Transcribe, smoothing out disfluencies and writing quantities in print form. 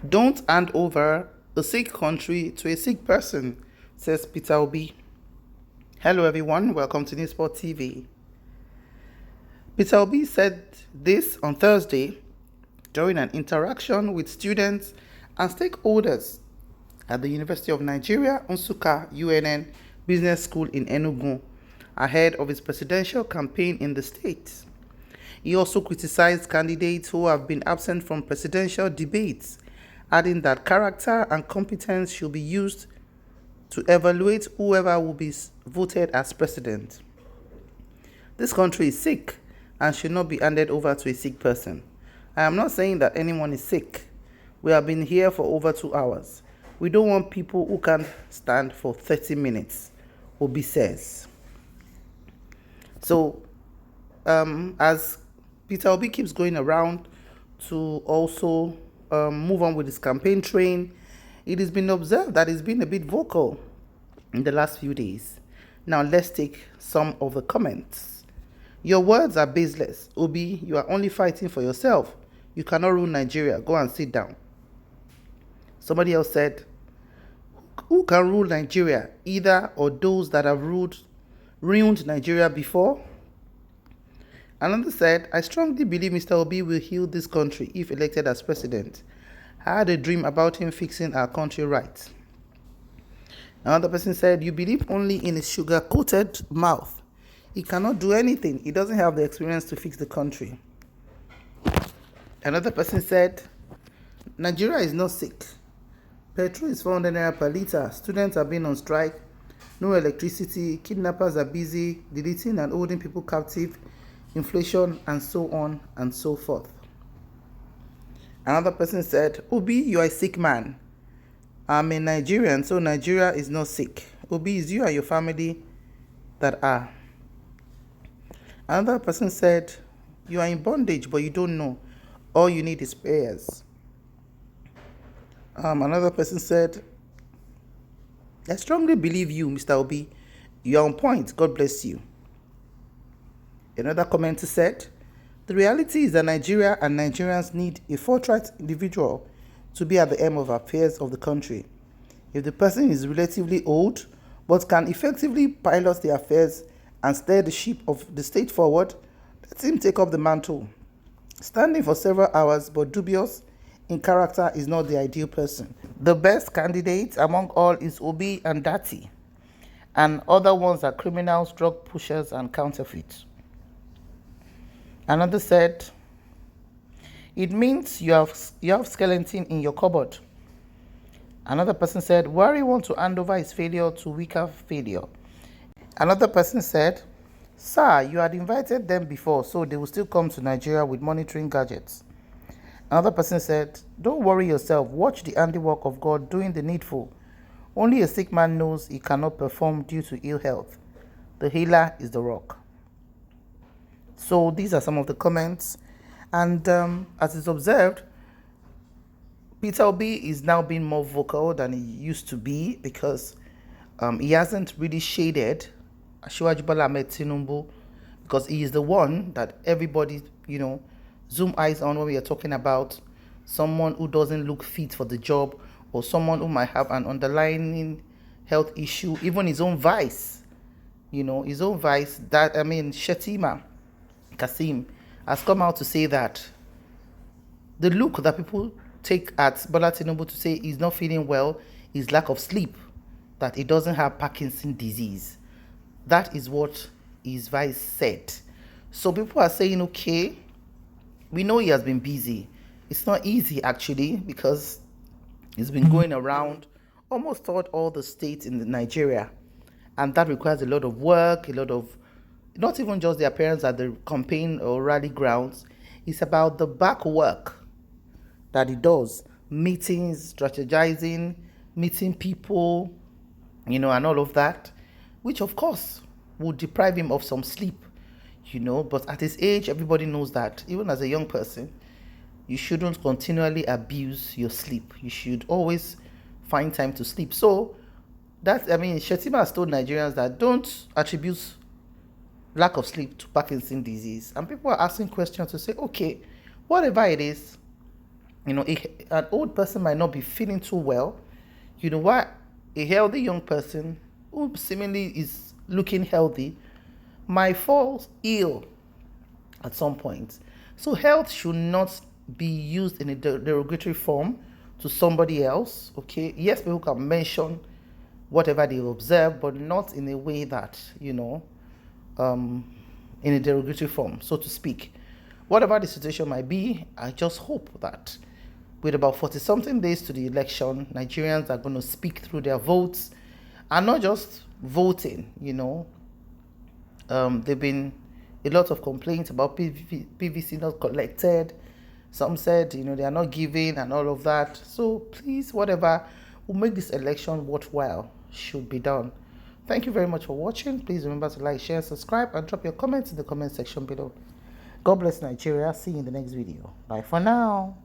Don't hand over a sick country to a sick person, says Peter Obi. Hello everyone, welcome to Newsport TV. Peter Obi said this on Thursday during an interaction with students and stakeholders at the University of Nigeria, Nsukka UNN Business School in Enugu, ahead of his presidential campaign in the state. He also criticized candidates who have been absent from presidential debates, adding that character and competence should be used to evaluate whoever will be voted as president. This country is sick and should not be handed over to a sick person. I am not saying that anyone is sick. We have been here for over 2 hours. We don't want people who can't stand for 30 minutes, Obi says. So, as Peter Obi keeps going around to also move on with his campaign train, it has been observed that he's been a bit vocal in the last few days. Now let's take some of the comments. Your words are baseless. Obi, you are only fighting for yourself. You cannot rule Nigeria. Go and sit down. Somebody else said, who can rule Nigeria? Either or those that have ruined Nigeria before? Another said, I strongly believe Mr. Obi will heal this country if elected as president. I had a dream about him fixing our country right. Another person said, you believe only in his sugar-coated mouth. He cannot do anything. He doesn't have the experience to fix the country. Another person said, Nigeria is not sick. Petrol is 400 naira per litre. Students are being on strike. No electricity. Kidnappers are busy deleting and holding people captive. Inflation, and so on and so forth. Another person said, Obi, you are a sick man. I'm a Nigerian, so Nigeria is not sick. Obi, is you and your family that are. Another person said, you are in bondage, but you don't know. All you need is prayers. Another person said, I strongly believe you, Mr. Obi. You are on point. God bless you. Another commenter said, the reality is that Nigeria and Nigerians need a forthright individual to be at the helm of affairs of the country. If the person is relatively old, but can effectively pilot the affairs and steer the ship of the state forward, let him take up the mantle. Standing for several hours but dubious in character is not the ideal person. The best candidate among all is Obi and Dati, and other ones are criminals, drug pushers, and counterfeits. Another said, it means you have skeleton in your cupboard. Another person said, Wari wants to hand over his failure to weaker failure. Another person said, sir, you had invited them before, so they will still come to Nigeria with monitoring gadgets. Another person said, don't worry yourself, watch the handiwork of God doing the needful. Only a sick man knows he cannot perform due to ill health. The healer is the rock. So these are some of the comments, and as is observed, Peter Obi is now being more vocal than he used to be because he hasn't really shaded Asiwaju Bola Ahmed Tinubu, because he is the one that everybody, zoom eyes on when we are talking about someone who doesn't look fit for the job or someone who might have an underlying health issue, even his own vice, Shetima Kasim has come out to say that the look that people take at Bola Tinubu to say he's not feeling well is lack of sleep, that he doesn't have Parkinson's disease. That is what his vice said. So people are saying, okay, we know he has been busy. It's not easy actually, because he's been going around almost throughout all the states in Nigeria, and that requires a lot of work, not even just the appearance at the campaign or rally grounds. It's about the back work that he does. Meetings, strategizing, meeting people, and all of that, which of course would deprive him of some sleep, But at his age, everybody knows that, even as a young person, you shouldn't continually abuse your sleep. You should always find time to sleep. So Shetima has told Nigerians that don't attribute lack of sleep to Parkinson's disease. And people are asking questions to say, okay, whatever it is, An old person might not be feeling too well. You know what? A healthy young person who seemingly is looking healthy might fall ill at some point. So health should not be used in a derogatory form to somebody else. Okay, yes, people can mention whatever they observe, but not in a way that, in a derogatory form, so to speak. Whatever the situation might be, I just hope that with about 40 something days to the election, Nigerians are going to speak through their votes and not just voting. There've been a lot of complaints about PVC not collected. Some said, they are not giving and all of that. So please, whatever will make this election worthwhile should be done. Thank you very much for watching. Please remember to like, share, subscribe, and drop your comments in the comment section below. God bless Nigeria. See you in the next video. Bye for now.